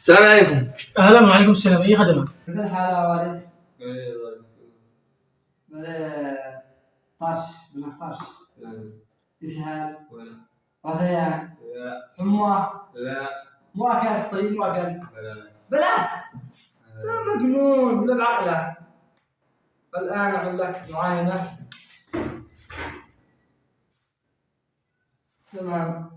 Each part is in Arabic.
السلام عليكم. اهلا وعليكم السلام، اي خدمه؟ كيف الحال يا والد؟ طرش بلا طرش إسهال غثيان حمى مو أكل طيب مو أكل بلاس مجنون ولا بعقله. الآن أعمل لك معاينة. تمام.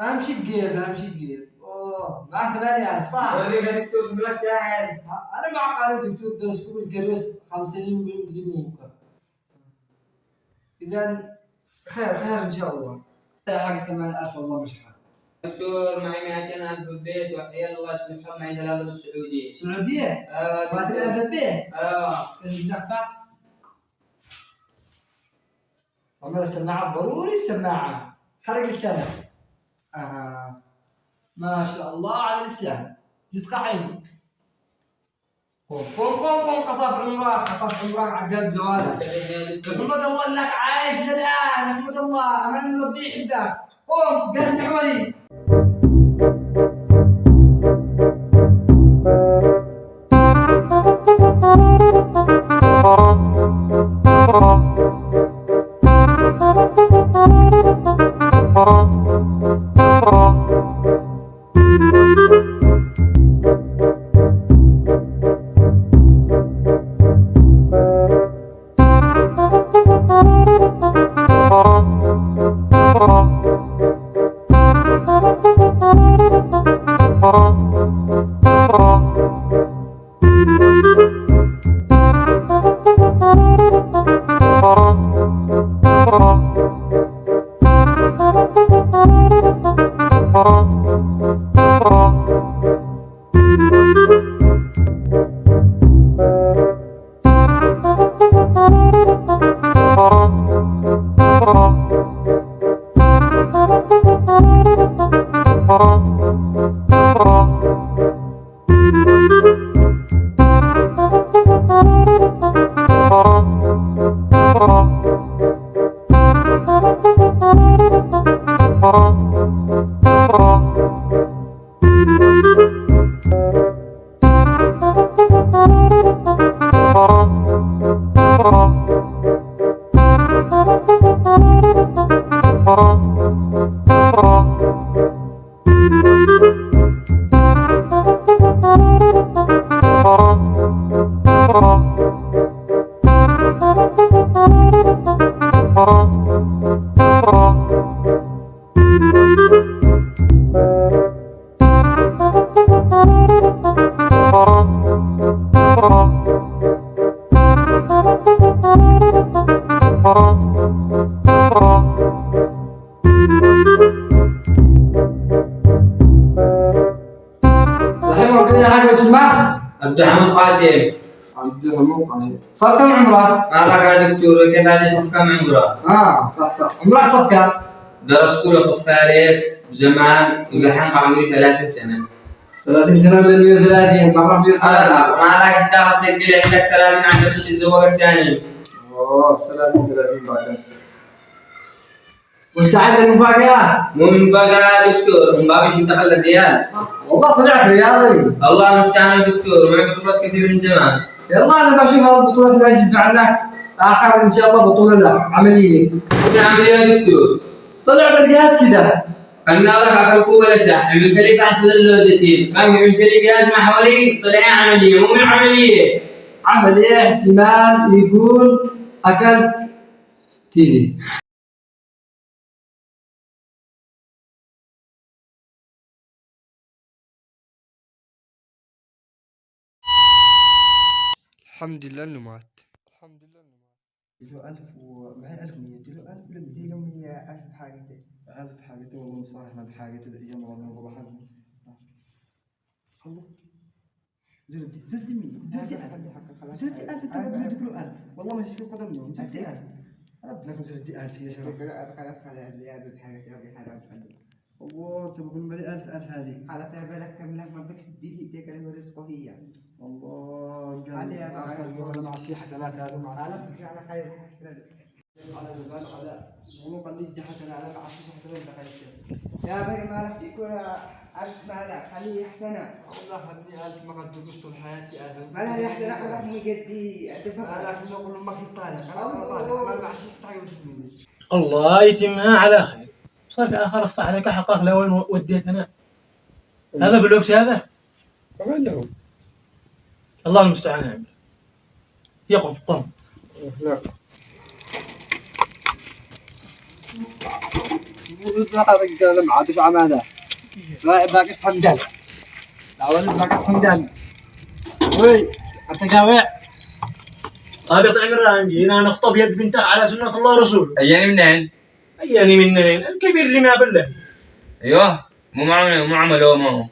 أهم شيء الجير أهم شيء الجير. أوه معك 8000 صح؟ ولي قال دكتور شو لك شاحن؟ أنا معك قال دكتور درسكم الجرس 5 سنين بالمدري موقع. إذا خير إن شاء الله. حق 8000 والله مش حق. دكتور معي 200,000 في البيت وحيا الله يصلحهم معي 3 بالسعودية. السعودية؟ 200,000 في البيت؟ تنزل فحص. عمل السماعة ضروري السماعة. حرق لسانك. ما شاء الله على اللسان. زيد قاعين. قوم قصاف عمرك عقاب زواج. نحمد الله انك عايش الان، نحمد الله امان ربي يحبك. قوم جالس تحولي. اسمه عبد الحميد قاسم. صار كم عمره؟ مالك يا دكتور كيف هذه صف كم عمره؟ صح عمرك صف كم؟ درس كله صف ثالث زمان ولحين عمري 30 سنة. 30 سنة ولا 130 طبعا 130. مالك انت سجل عندك 30 عند الزواج الثاني. 30 بعدين. مستعد للمفاجأة؟ مو مفاجأة يا دكتور، مبابي انتقل للريال. والله طلعت رياضي. الله المستعان يا دكتور، معي بطولات كثير من زمان. يلا انا بشوف هذه البطولات اللي ينفع لك. اخر ان شاء الله بطولة لا عملية. من عملية يا دكتور؟ طلع بالجهاز كذا. قلنا لك اكل ولا شح، عملت لي فحص للوزتين، قام عملت لي جهاز محوري طلع عملية، مو من عملية. عملية احتمال يكون اكل تيلي. الحمد لله انه مات. له 1000 ومعي 1100 اديله 1000 ولا بديله 100 1000 بحاجته 1000 بحاجته والله صالح انا بحاجته الايام والله ما بحاجه. الله زلت مين؟ زلت 1000 انت بدك له 1000 والله ما يشكي قدمنا زلت 1000 ربنا كنت زلت 1000 يا شباب. خلاص هذا بحاجته ابي حرام خلي الله انت بقول مالي 1000 هذه خلاص يا بالك كم لك ما بدكش تديه ايديك اللي هو رزقه هي الله قال علي يا اخر يوم مع الشيء حسنات هذا مع على خير على زمان على والله قال لي دي حسنه انا مع الشيء حسنات دخلت يا باقي ما راح يكون ألف ماذا خليه يحسنه. والله حبني 1000 ما قد دوقت طول حياتي 1000. ماذا يحسن أخذ مجدي أدفع. لكن أقول له ما في طالع. أنا طالع. ما عشان تعود مني. الله يتمها على خير. صار آخر الصح عليك حقق له وين وديتنا. هذا باللبس هذا. وين له؟ الله المستعان يا عمي. يقوم قم. نعم. رجال ما عاد شو عماده لاعب باقي حمدان اول باقي حمدان وي انت جاوع هذا طعم الرانجي هنا نخطب يد بنته على سنة الله ورسوله. اياني منين؟ أياني منين الكبير اللي ما بالله. ايوه مو عمله ما هو.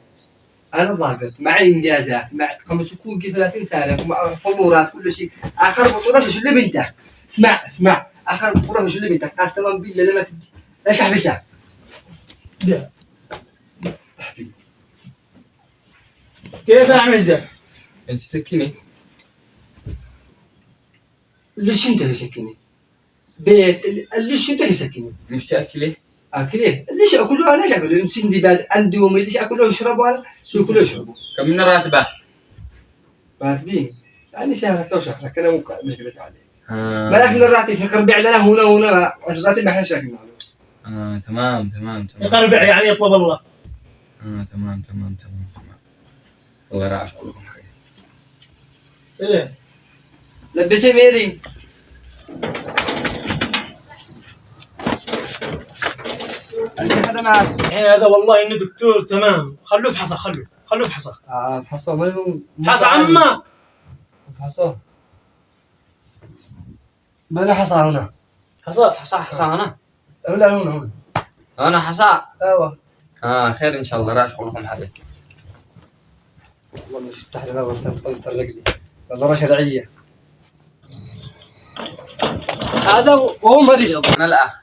انا ضابط معي انجازات مع 35 سنه ومع حضورات كل شيء اخر بطوله شو اللي بنتك اسمع اخر بطوله شو اللي بنتك قسما بالله لما تدي ليش احبسها ده. كيف أعمل زين؟ انت سكيني. ليش انت اللي سكني بيت ليش انت اللي سكني مش تاكلي؟ اكله ليش اكله انا ليش اكله انت عندي بعد عندي يوم ليش اكله اشربه انا شو كله يشربوا كم من راتبه؟ راتبين يعني شهرك او شهرك انا مش قلت عليه آه. ما لك من الراتب في قرب لنا هنا الراتب ما احنا شايفين تمام. يقربع يعني يطلب الله. تمام. الله راح اقول لكم حاجه. إيه. لبسي ميري عندي خدمات الحين هذا والله إنه دكتور تمام. خلوه فحصه خلوه فحصه. فحصوه ما هو حص عمه. فحصوه ما حصى هنا حصه هنا لا هنا انا حصاء. ايوه خير ان شاء الله راح اقول لكم حاجه. والله مش تحت نظر فرق لي نظرة شرعية هذا وهو مريض انا الاخ.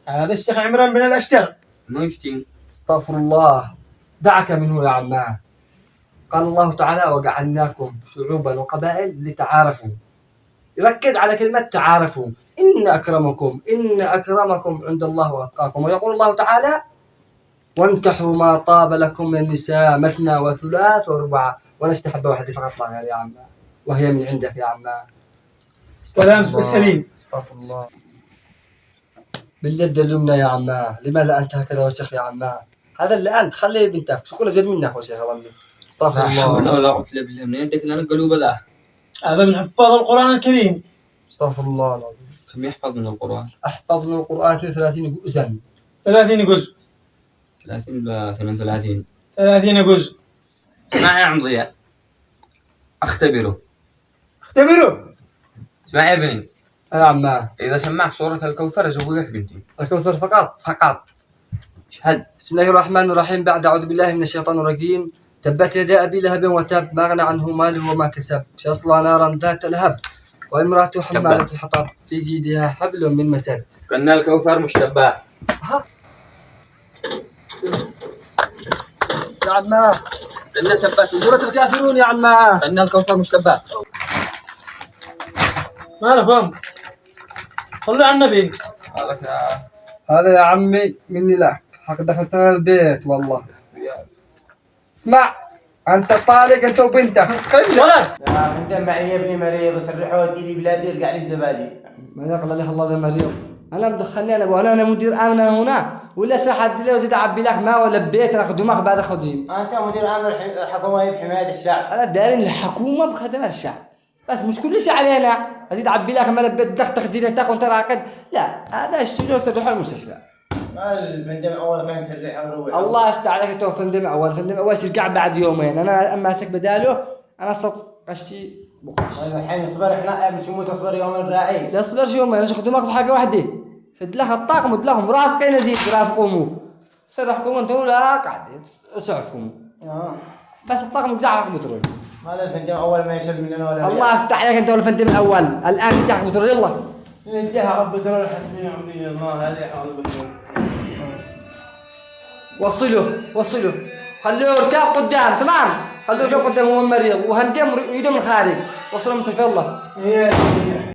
هذا الشيخ عمران بن الأشتر. ما يشتي. استغفر الله دعك منه يا عماه قال الله تعالى وجعلناكم شعوبا وقبائل لتعارفوا يركز على كلمة تعارفوا إن أكرمكم عند الله وأتقاكم ويقول الله تعالى وانكحوا ما طاب لكم من النساء مثنى وثلاث ورباع ونستحب واحدة فقط لا غير يا عماه وهي من عندك يا عماه سلام بالسليم. استغفر الله باليد اليمنى يا عماه لماذا أنت هكذا وسخ يا عماه هذا اللي أنت خليه بنتك شو كله زيد منك وسخ والله استغفر لا حول الله ولا قوة الا بالله. من عندك لنا القلوب ذا. هذا من حفاظ القرآن الكريم. استغفر الله العظيم كم يحفظ من القرآن؟ أحفظ من القرآن 32 جزءا 30 جزء. 30 ولا 32؟ 30 جزء. اسمع يا عم ضياء. اختبره. اسمع يا ابني. يا عماه إذا سمعك سورة الكوثر أزوجك بنتي. الكوثر فقط اشهد. بسم الله الرحمن الرحيم بعد أعوذ بالله من الشيطان الرجيم تبت يدا أبي لهب وتب ما أغنى عنه ماله وما كسب سيصلى نارا ذات لهب وامرأته حمالة الحطب في جيدها حبل من مسد. كنا الكوثر مشتبه. ها يا عماه كنا تبت سورة الكافرون يا عماه كنا الكوثر مشتبه. مالكم؟ صلوا على النبي. هذا يا عمي مني لك حق دخلتنا البيت والله اسمع أنت طالق أنت وبنتك ولد. انت معي يا ابني مريض سرحه ودي لي بلادي يرجع لي الزبادي. ما يقل لي الله ذا مريض انا مدخلني انا وانا مدير امن هنا ولا ساحد لي وزيد اعبي لك ما ولا بيت انا خدمك بعد خديم انت مدير امن الحكومه بحمايه الشعب. انا دارين الحكومه بخدمات الشعب بس مش كل شيء علينا ازيد اعبي لك ما بيت دخل تخزين تاخذ انت راقد لا هذا الشيء سرح المستشفى الفندم اول كان سرحه وروح. الله يفتح عليك تو فندم اول يرجع بعد يومين انا ماسك بداله انا صدق قشي بقش الحين نصبر احنا مش موت اصبر يوم الراعي. لا اصبر شو يومين انا خدمك بحاجه واحده فد لها الطاقم ود لهم رافقين زيد رافقهم سرحكم انتم لا قاعد اسعفكم بس الطاقم جزعك بترول هذا الفندم اول ما يشرب مننا ولا الله يفتح عليك انت والفندم الاول الان تحت بترول يلا نديها رب بترول حسبي امري الله هذه حاول بترول. وصلوا خلوه يركب قدام تمام خلوه يركب قدام هو مريض وهندم يدوم الخارج وصلوا مستشفى الله هي